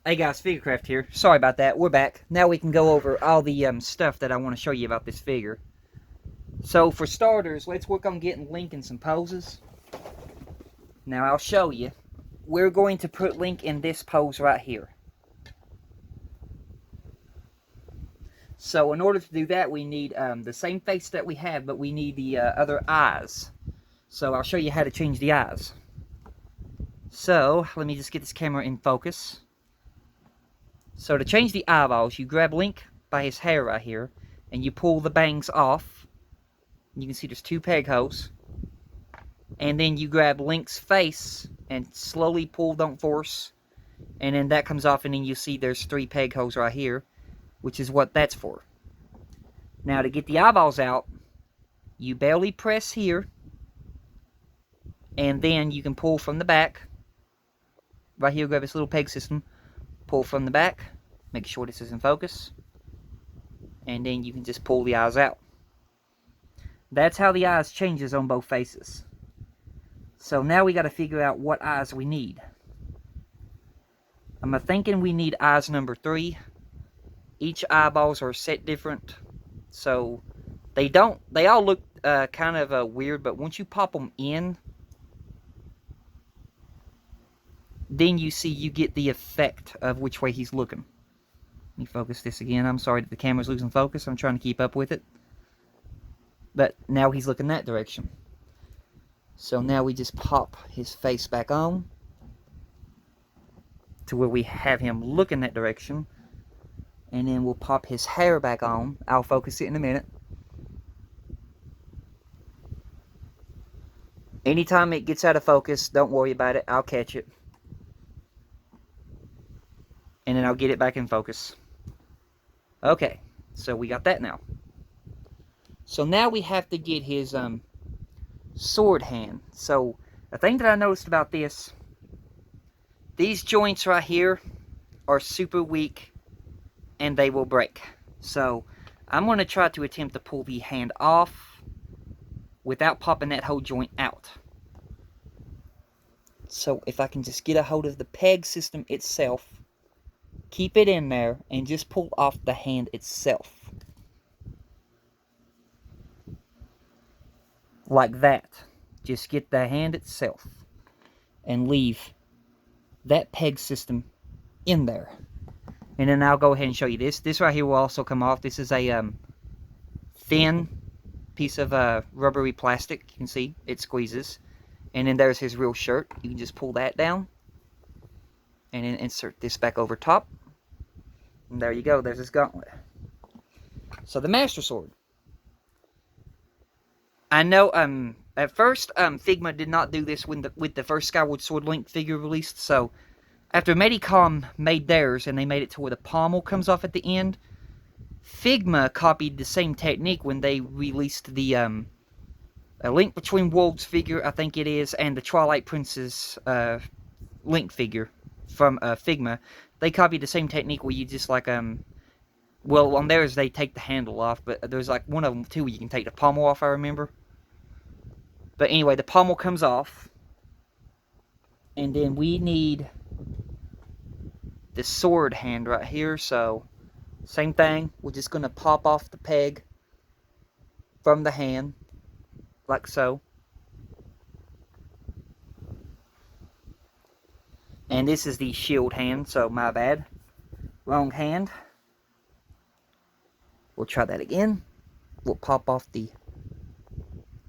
Hey guys, Figurecraft here. Sorry about that. We're back. Now we can go over all the stuff that I want to show you about this figure. So for starters, let's work on getting Link in some poses. Now I'll show you. We're going to put Link in this pose right here. So in order to do that, we need the same face that we have, but we need the other eyes. So I'll show you how to change the eyes. So let me just get this camera in focus. So to change the eyeballs, you grab Link by his hair right here, and you pull the bangs off. You can see there's 2 peg holes. And then you grab Link's face and slowly pull, don't force. And then that comes off, and then you see there's 3 peg holes right here, which is what that's for. Now to get the eyeballs out, you barely press here, and then you can pull from the back. Right here, grab this little peg system. Pull from the back, make sure this is in focus, and then you can just pull the eyes out. That's how the eyes changes on both faces. So now we got to figure out what eyes we need. I'm thinking we need eyes number 3. Each eyeballs are set different, so they all look kind of weird, but once you pop them in, then you see you get the effect of which way he's looking. Let me focus this again. I'm sorry that the camera's losing focus. I'm trying to keep up with it. But now he's looking that direction. So now we just pop his face back on to where we have him looking that direction. And then we'll pop his hair back on. I'll focus it in a minute. Anytime it gets out of focus, don't worry about it. I'll catch it. And then I'll get it back in focus. Okay, so we got that now. So now we have to get his sword hand. So the thing that I noticed about this, these joints right here are super weak and they will break. So I'm going to try to attempt to pull the hand off without popping that whole joint out. So if I can just get a hold of the peg system itself, keep it in there, and just pull off the hand itself. Like that. Just get the hand itself. And leave that peg system in there. And then I'll go ahead and show you this. This right here will also come off. This is a thin piece of rubbery plastic. You can see it squeezes. And then there's his real shirt. You can just pull that down. And then insert this back over top. And there you go, there's his gauntlet. So the Master Sword. I know at first Figma did not do this with the first Skyward Sword Link figure released, so after Medicom made theirs and they made it to where the pommel comes off at the end, Figma copied the same technique when they released the A Link Between Worlds figure, I think it is, and the Twilight Princess Link figure from Figma. They copied the same technique where you just like, well, on theirs they take the handle off, but there's like one of them too where you can take the pommel off, I remember. But anyway, the pommel comes off, and then we need the sword hand right here, so same thing, we're just going to pop off the peg from the hand, like so. And this is the shield hand, so my bad. Wrong hand. We'll try that again. We'll pop off the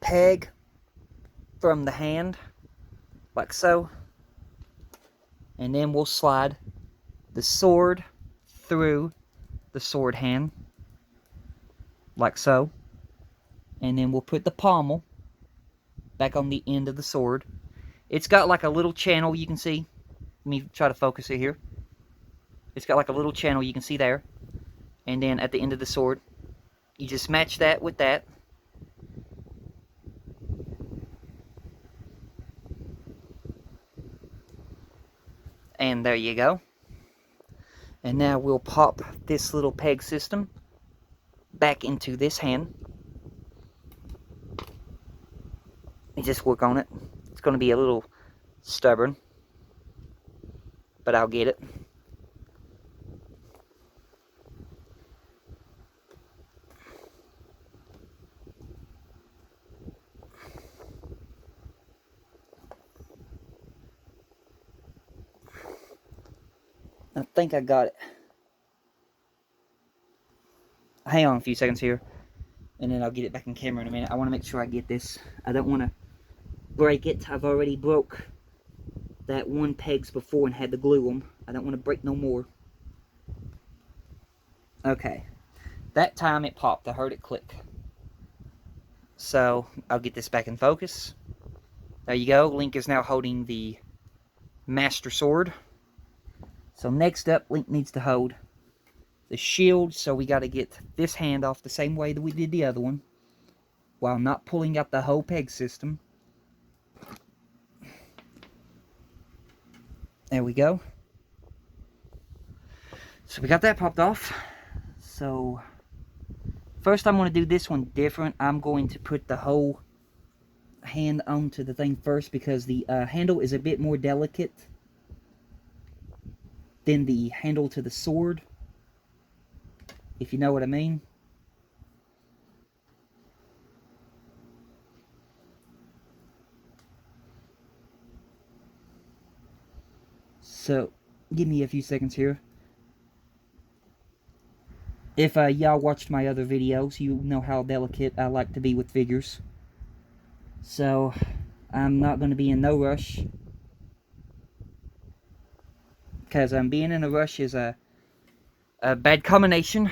peg from the hand, like so. And then we'll slide the sword through the sword hand, like so. And then we'll put the pommel back on the end of the sword. It's got like a little channel, you can see. Let me try to focus it here. It's got like a little channel you can see there. And then at the end of the sword, you just match that with that. And there you go. And now we'll pop this little peg system back into this hand. And just work on it. It's going to be a little stubborn, but I'll get it. I think I got it. Hang on a few seconds here, and then I'll get it back in camera in a minute. I want to make sure I get this. I don't want to break it. I've already broke that one pegs before and had to glue them. I don't want to break no more. Okay. That time it popped. I heard it click. So, I'll get this back in focus. There you go. Link is now holding the Master Sword. So next up, Link needs to hold the shield. So we got to get this hand off the same way that we did the other one, while not pulling out the whole peg system. There we go. So we got that popped off. So first I'm going to do this one different. I'm going to put the whole hand onto the thing first, because the handle is a bit more delicate than the handle to the sword, if you know what I mean. So give me a few seconds here. If y'all watched my other videos, you know how delicate I like to be with figures. So I'm not going to be in no rush, because being in a rush is a bad combination,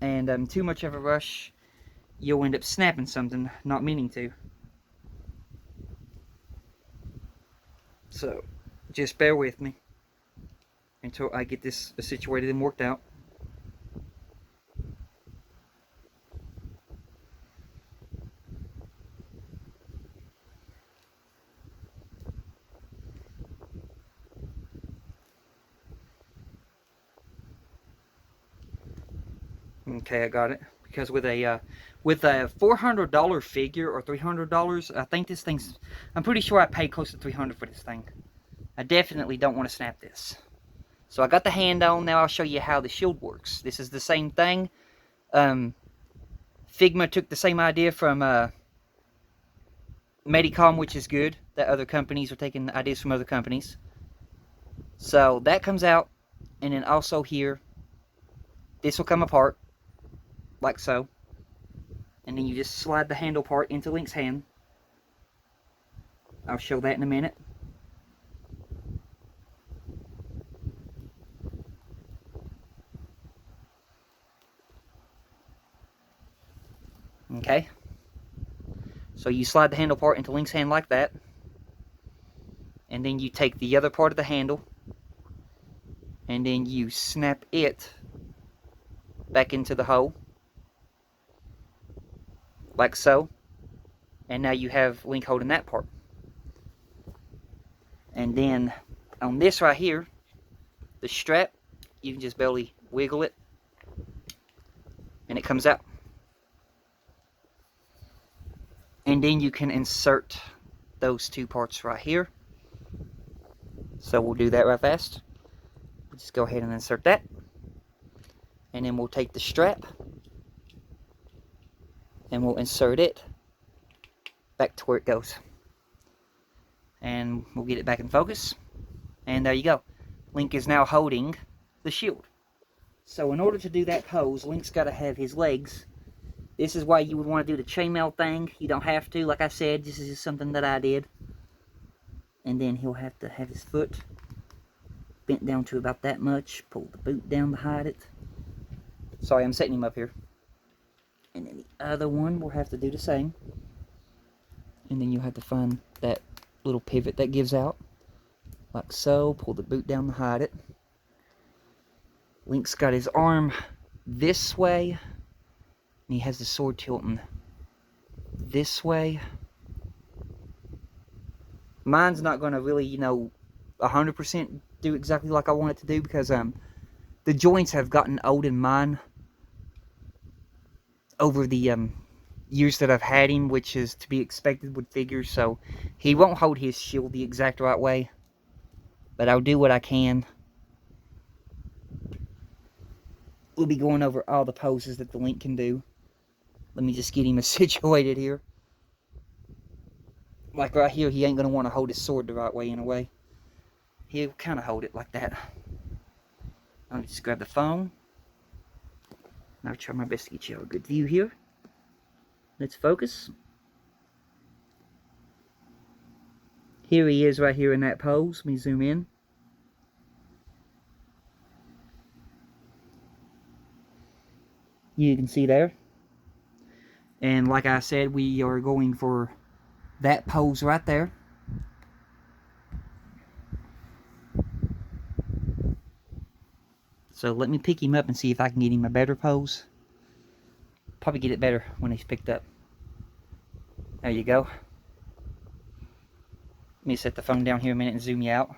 and too much of a rush, you'll end up snapping something, not meaning to. So just bear with me until I get this situated and worked out. Okay, I got it. Because with a $400 figure, or $300, I think this thing's, I'm pretty sure I paid close to $300 for this thing. I definitely don't want to snap this. So I got the hand on. Now I'll show you how the shield works. This is the same thing. Figma took the same idea from Medicom, which is good. That other companies are taking ideas from other companies. So that comes out, and then also here, this will come apart, like so. And then you just slide the handle part into Link's hand. I'll show that in a minute. Okay. So you slide the handle part into Link's hand like that. And then you take the other part of the handle, and then you snap it back into the hole, like so. And now you have Link holding that part. And then on this right here, the strap, you can just barely wiggle it, and it comes out. And then you can insert those two parts right here. So we'll do that right fast. We'll just go ahead and insert that. And then we'll take the strap, and we'll insert it back to where it goes. And we'll get it back in focus. And there you go. Link is now holding the shield. So in order to do that pose, Link's got to have his legs. This is why you would want to do the chainmail thing. You don't have to. Like I said, this is just something that I did. And then he'll have to have his foot bent down to about that much. Pull the boot down to hide it. Sorry, I'm setting him up here. And then the other one will have to do the same. And then you'll have to find that little pivot that gives out, like so. Pull the boot down to hide it. Link's got his arm this way, and he has the sword tilting this way. Mine's not going to really, 100% do exactly like I want it to do, because the joints have gotten old in mine over the years that I've had him, which is to be expected with figures. So he won't hold his shield the exact right way, but I'll do what I can. We'll be going over all the poses that the Link can do. Let me just get him situated here. Like right here, he ain't going to want to hold his sword the right way in a way. He'll kind of hold it like that. I'll just grab the phone. I'll try my best to get you a good view here. Let's focus. Here he is right here in that pose. Let me zoom in. You can see there. And like I said, we are going for that pose right there. So let me pick him up and see if I can get him a better pose. Probably get it better when he's picked up. There you go. Let me set the phone down here a minute and zoom you out.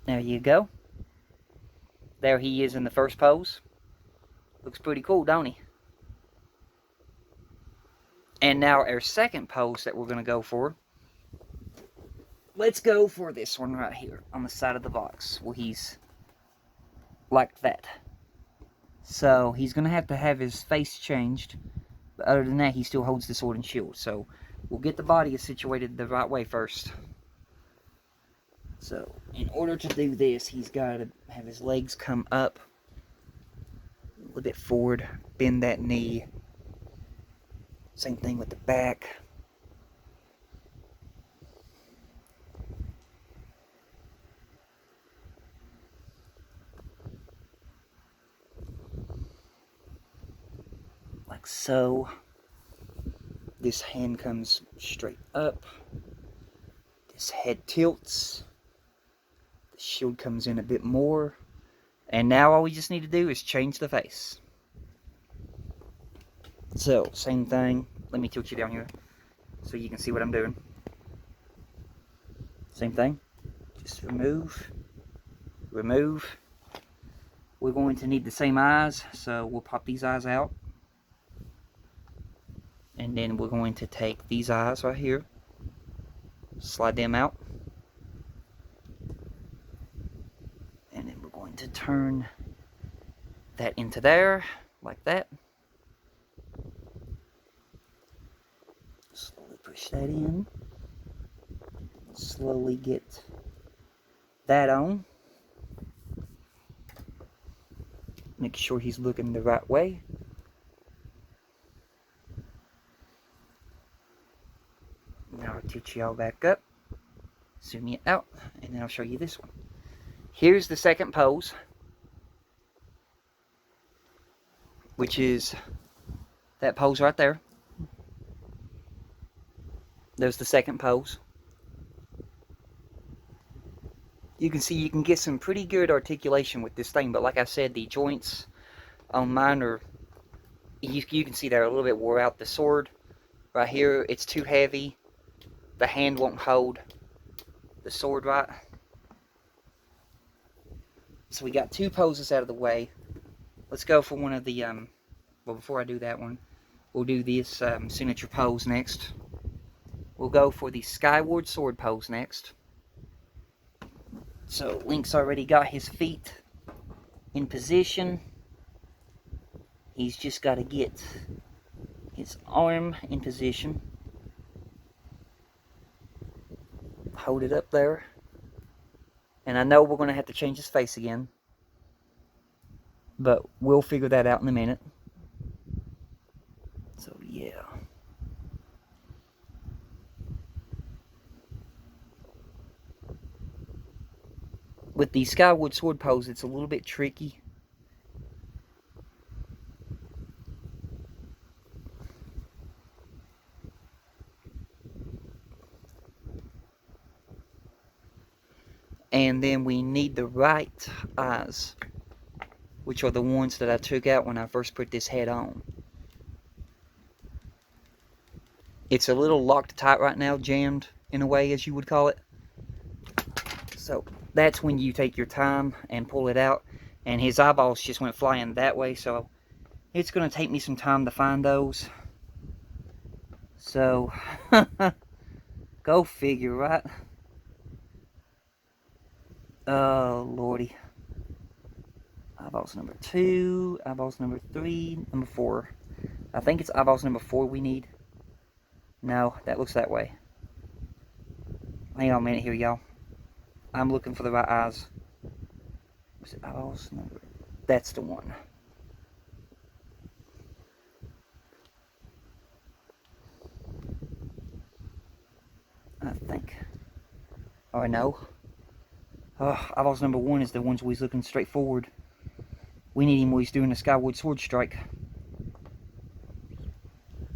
There you go. There he is in the first pose. Looks pretty cool, don't he? And now our second pose that we're going to go for. Let's go for this one right here on the side of the box. Well, he's like that. So he's going to have his face changed. But other than that, he still holds the sword and shield. So we'll get the body situated the right way first. So in order to do this, he's got to have his legs come up a little bit forward, bend that knee. Same thing with the back. Like so. This hand comes straight up. This head tilts. The shield comes in a bit more. And now all we just need to do is change the face. So, same thing. Let me tilt you down here so you can see what I'm doing. Same thing. Just remove. Remove. We're going to need the same eyes, so we'll pop these eyes out. And then we're going to take these eyes right here. Slide them out. And then we're going to turn that into there, like that. Slowly push that in. Slowly get that on. Make sure he's looking the right way. Now I'll tilt you all back up. Zoom you out. And then I'll show you this one. Here's the second pose, which is that pose right there. There's the second pose. You can see you can get some pretty good articulation with this thing, but like I said, the joints on mine are, you can see they're a little bit wore out. The sword right here, it's too heavy. The hand won't hold the sword right. So we got two poses out of the way. Let's go for one of the, well, before I do that one, we'll do this signature pose next. We'll go for the Skyward sword pose next. So Link's already got his feet in position. He's just got to get his arm in position. Hold it up there. And I know we're going to have to change his face again. But we'll figure that out in a minute. So, yeah. With the Skyward sword pose, it's a little bit tricky. And then we need the right eyes, which are the ones that I took out when I first put this head on. It's a little locked tight right now, jammed in a way, as you would call it. So that's when you take your time and pull it out. And his eyeballs just went flying that way, so it's going to take me some time to find those. So, go figure, right? Oh, lordy. Eyeballs number 2, eyeballs number 3, number 4. I think it's eyeballs number 4 we need. No, that looks that way. Hang on a minute here, y'all. I'm looking for the right eyes. Was it eyeballs? No, that's the one. I think. Or no. Eyeballs number 1 is the ones where he's looking straight forward. We need him where he's doing a Skyward sword strike.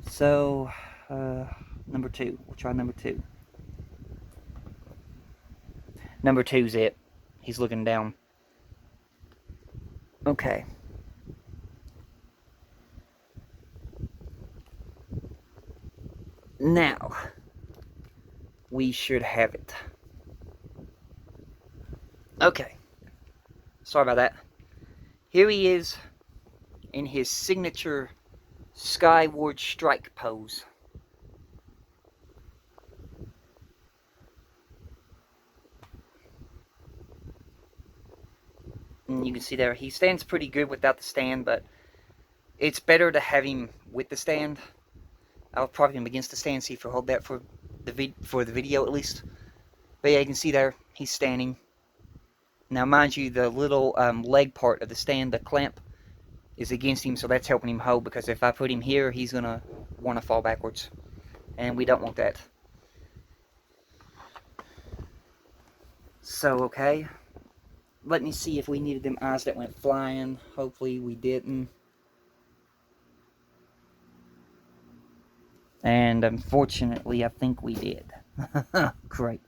So, number 2. We'll try number 2. Number 2's it. He's looking down. Okay. Now, we should have it. Okay. Sorry about that. Here he is in his signature Skyward strike pose. And you can see there, he stands pretty good without the stand, but it's better to have him with the stand. I'll prop him against the stand, see if he'll hold that for the video at least. But yeah, you can see there, he's standing. Now, mind you, the little leg part of the stand, the clamp, is against him, so that's helping him hold, because if I put him here, he's going to want to fall backwards. And we don't want that. So, okay. Let me see if we needed them eyes that went flying. Hopefully we didn't. And unfortunately, I think we did. Great.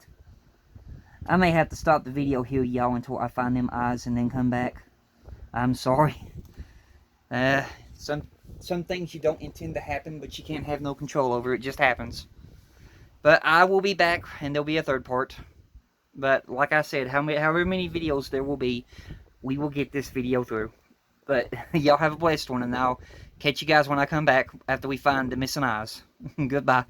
I may have to stop the video here, y'all, until I find them eyes and then come back. I'm sorry. Some things you don't intend to happen, but you can't have no control over. It just happens. But I will be back, and there'll be a third part. But like I said, however many videos there will be, we will get this video through. But y'all have a blessed one, and I'll catch you guys when I come back after we find the missing eyes. Goodbye.